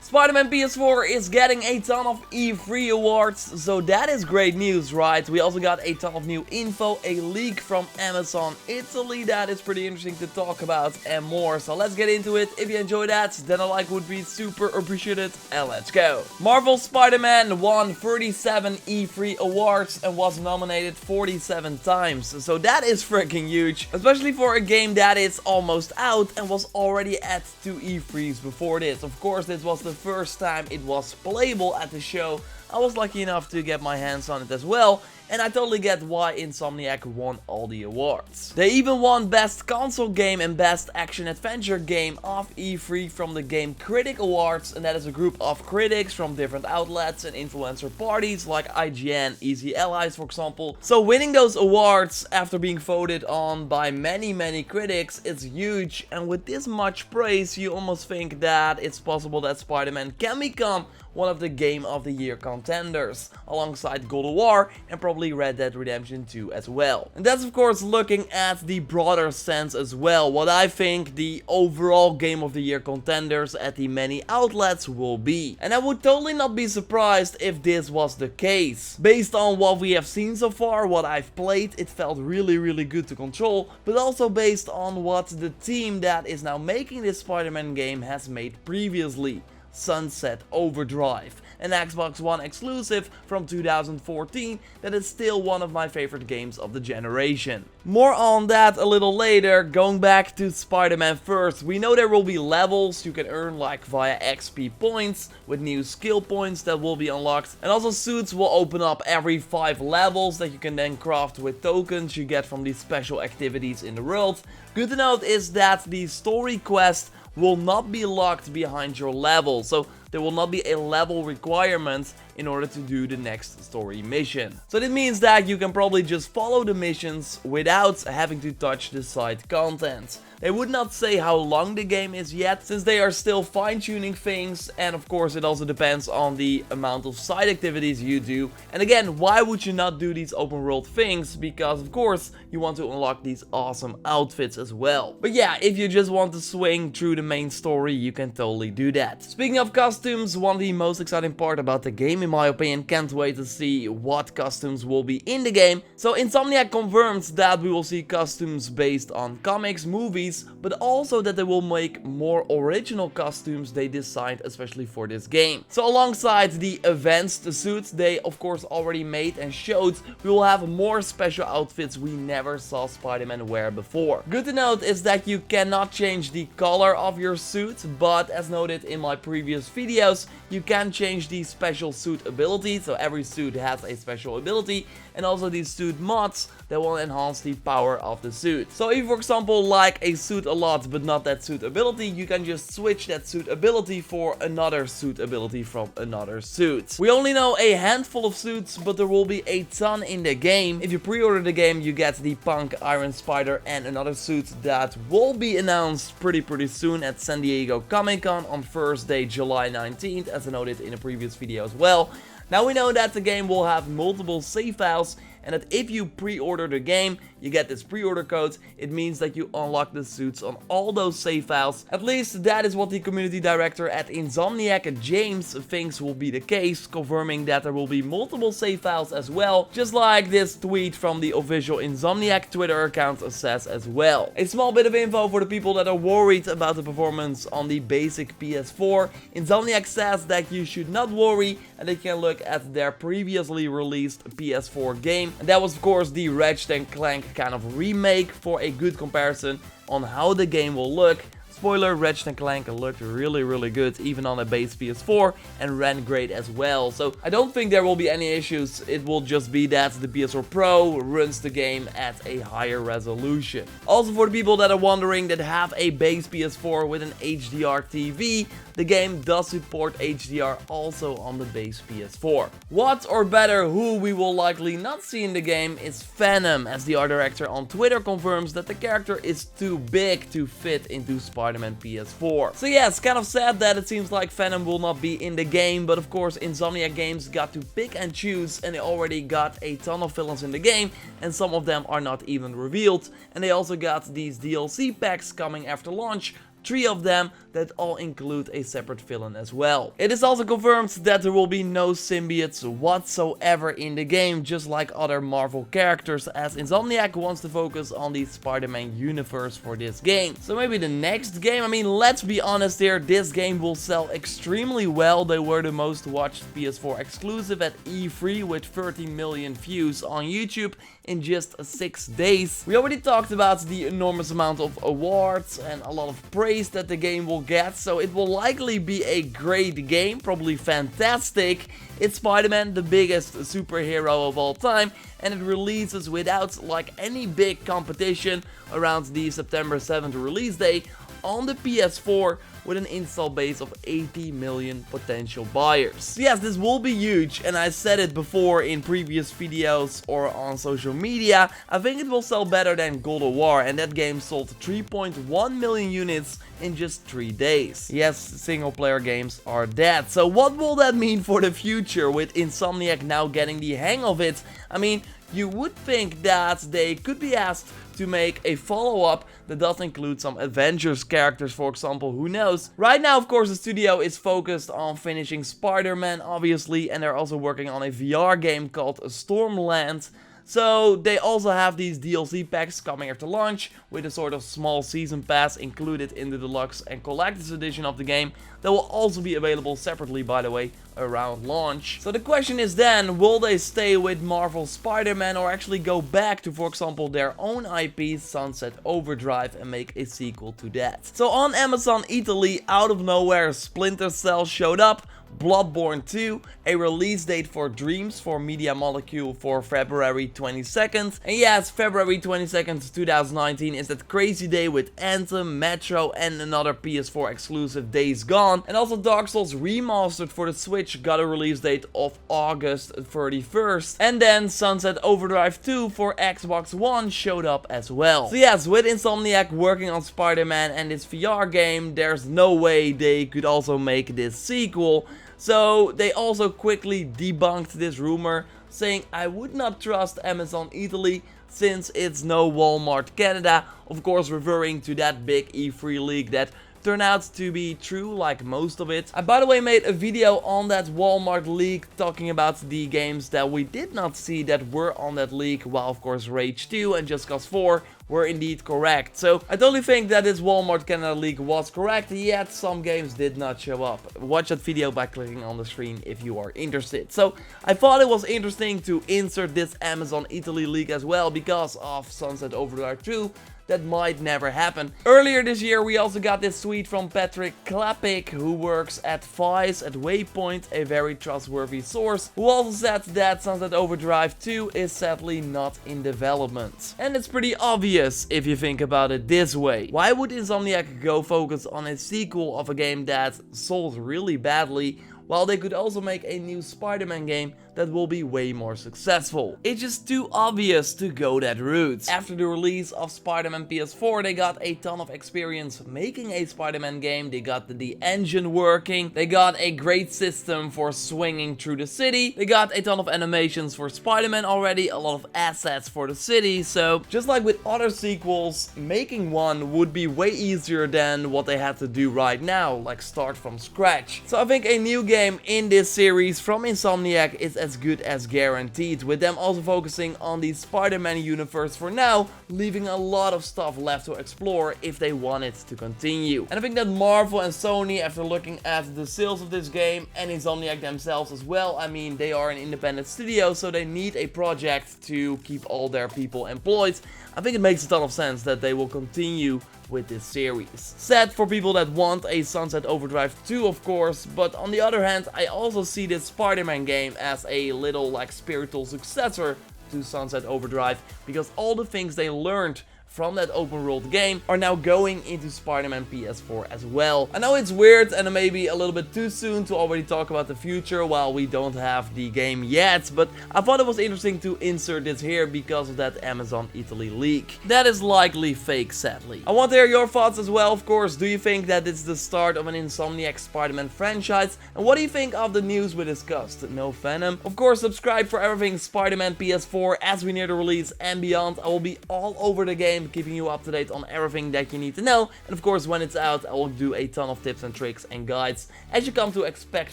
Spider-Man PS4 is getting a ton of E3 awards, so that is great news, right? We also got a ton of new info, a leak from Amazon Italy that is pretty interesting to talk about and more. So let's get into it. If you enjoyed that, then a like would be super appreciated, and let's go. Marvel's Spider-Man won 37 E3 awards and was nominated 47 times, so that is freaking huge, especially for a game that is almost out and was already at 2 E3s before this. Of course, this was the first time it was playable at the show. I was lucky enough to get my hands on it as well, and I totally get why Insomniac won all the awards. They even won Best Console Game and Best Action Adventure Game of E3 from the Game Critic Awards, and that is a group of critics from different outlets and influencer parties like IGN, Easy Allies for example. So winning those awards after being voted on by many critics is huge, and with this much praise you almost think that it's possible that Spider-Man can become one of the Game of the Year contenders, alongside God of War and probably Red Dead Redemption 2 as well. And that's of course looking at the broader sense as well, what I think the overall Game of the Year contenders at the many outlets will be. And I would totally not be surprised if this was the case. Based on what we have seen so far, what I've played, it felt really good to control, but also based on what the team that is now making this Spider-Man game has made previously. Sunset Overdrive, an Xbox One exclusive from 2014 that is still one of my favorite games of the generation. More on that a little later. Going back to Spider-Man first, we know there will be levels you can earn like via XP points, with new skill points that will be unlocked, and also suits will open up every 5 levels that you can then craft with tokens you get from these special activities in the world. Good to note is that the story quest will not be locked behind your level, so there will not be a level requirement in order to do the next story mission. So that means that you can probably just follow the missions without having to touch the side content. They would not say how long the game is yet, since they are still fine-tuning things, and of course it also depends on the amount of side activities you do. And again, why would you not do these open world things? Because of course you want to unlock these awesome outfits as well. But yeah, if you just want to swing through the main story, you can totally do that. Speaking of costumes, one of the most exciting part about the game in my opinion, can't wait to see what costumes will be in the game. So Insomniac confirms that we will see costumes based on comics, movies, but also that they will make more original costumes they designed especially for this game. So alongside the advanced suits they of course already made and showed, we will have more special outfits we never saw Spider-Man wear before. Good to note is that you cannot change the color of your suit, but as noted in my previous videos, you can change the special suit ability, so every suit has a special ability, and also these suit mods that will enhance the power of the suit. So if you for example like a suit a lot but not that suit ability, you can just switch that suit ability for another suit ability from another suit. We only know a handful of suits, but there will be a ton in the game. If you pre-order the game, you get the Punk, Iron Spider and another suit that will be announced pretty soon at San Diego Comic-Con on Thursday, July 19th, as I noted in a previous video as well. Now we know that the game will have multiple save files, and that if you pre-order the game, you get this pre-order code. It means that you unlock the suits on all those save files. At least that is what the community director at Insomniac, James, thinks will be the case, confirming that there will be multiple save files as well, just like this tweet from the official Insomniac Twitter account says as well. A small bit of info for the people that are worried about the performance on the basic PS4. Insomniac says that you should not worry and that you can look at their previously released PS4 game. And that was of course the Ratchet & Clank kind of remake for a good comparison on how the game will look. Spoiler, Ratchet & Clank looked really good even on a base PS4 and ran great as well. So I don't think there will be any issues. It will just be that the PS4 Pro runs the game at a higher resolution. Also for the people that are wondering that have a base PS4 with an HDR TV, the game does support HDR also on the base PS4. What, or better, who we will likely not see in the game is Venom, as the art director on Twitter confirms that the character is too big to fit into Spider-Man PS4. So yeah, it's kind of sad that it seems like Venom will not be in the game, but of course Insomniac Games got to pick and choose, and they already got a ton of villains in the game, and some of them are not even revealed. And they also got these DLC packs coming after launch, 3 of them that all include a separate villain as well. It is also confirmed that there will be no symbiotes whatsoever in the game, just like other Marvel characters, as Insomniac wants to focus on the Spider-Man universe for this game. So maybe the next game, I mean, let's be honest here, this game will sell extremely well. They were the most watched PS4 exclusive at E3 with 13 million views on YouTube in just 6 days. We already talked about the enormous amount of awards and a lot of praise that the game will get, so it will likely be a great game, probably fantastic. It's Spider-Man, the biggest superhero of all time, and it releases without like any big competition around the September 7th release day on the PS4 with an install base of 80 million potential buyers. So yes, this will be huge, and I said it before in previous videos or on social media, I think it will sell better than God of War, and that game sold 3.1 million units in just 3 days. Yes, single player games are dead. So what will that mean for the future with Insomniac now getting the hang of it? I mean, you would think that they could be asked to make a follow-up that does include some Avengers characters, for example, who knows. Right now, of course, the studio is focused on finishing Spider-Man, obviously, and they're also working on a VR game called Stormland. So they also have these DLC packs coming after launch with a sort of small season pass included in the deluxe and collector's edition of the game that will also be available separately, by the way, around launch. So the question is then, will they stay with Marvel Spider-Man or actually go back to, for example, their own IP, Sunset Overdrive, and make a sequel to that? So on Amazon Italy, out of nowhere, Splinter Cell showed up. Bloodborne 2, a release date for Dreams for Media Molecule for February 22nd. And yes, February 22nd, 2019 is that crazy day with Anthem, Metro, and another PS4 exclusive, Days Gone. And also Dark Souls Remastered for the Switch got a release date of August 31st. And then Sunset Overdrive 2 for Xbox One showed up as well. So yes, with Insomniac working on Spider-Man and this VR game, there's no way they could also make this sequel. So they also quickly debunked this rumor, saying I would not trust Amazon Italy since it's no Walmart Canada, of course referring to that big E3 leak that turned out to be true, like most of it. I, by the way, made a video on that Walmart leak talking about the games that we did not see that were on that leak, while of course Rage 2 and Just Cause 4 were indeed correct. So I totally think that this Walmart Canada leak was correct, yet some games did not show up. Watch that video by clicking on the screen if you are interested. So I thought it was interesting to insert this Amazon Italy leak as well because of Sunset Overdrive 2. That might never happen. Earlier this year we also got this tweet from Patrick Klapik, who works at Vice at Waypoint, a very trustworthy source, who also said that Sunset Overdrive 2 is sadly not in development. And it's pretty obvious if you think about it this way. Why would Insomniac go focus on a sequel of a game that sold really badly, while they could also make a new Spider-Man game that will be way more successful? It's just too obvious to go that route. After the release of Spider-Man PS4, they got a ton of experience making a Spider-Man game. They got the engine working. They got a great system for swinging through the city. They got a ton of animations for Spider-Man already, a lot of assets for the city. So just like with other sequels, making one would be way easier than what they had to do right now, like start from scratch. So I think a new game in this series from Insomniac is as good as guaranteed, with them also focusing on the Spider-Man universe for now, leaving a lot of stuff left to explore if they want it to continue. And I think that Marvel and Sony, after looking at the sales of this game, and Insomniac themselves as well, I mean, they are an independent studio, so they need a project to keep all their people employed. I think it makes a ton of sense that they will continue with this series. Sad for people that want a Sunset Overdrive 2, of course, but on the other hand, I also see this Spider-Man game as a little like spiritual successor to Sunset Overdrive, because all the things they learned from that open world game are now going into Spider-Man PS4 as well. I know it's weird and maybe a little bit too soon to already talk about the future while we don't have the game yet, but I thought it was interesting to insert this here because of that Amazon Italy leak. That is likely fake, sadly. I want to hear your thoughts as well, of course. Do you think that it's the start of an Insomniac Spider-Man franchise? And what do you think of the news we discussed? No Venom? Of course, subscribe for everything Spider-Man PS4 as we near the release and beyond. I will be all over the game game, keeping you up to date on everything that you need to know. And of course, when it's out, I will do a ton of tips and tricks and guides, as you come to expect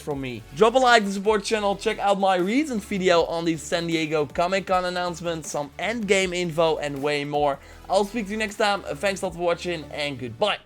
from me. Drop a like to support the channel, check out my recent video on the San Diego Comic Con announcement, some endgame info and way more. I'll speak to you next time. Thanks a lot for watching and goodbye.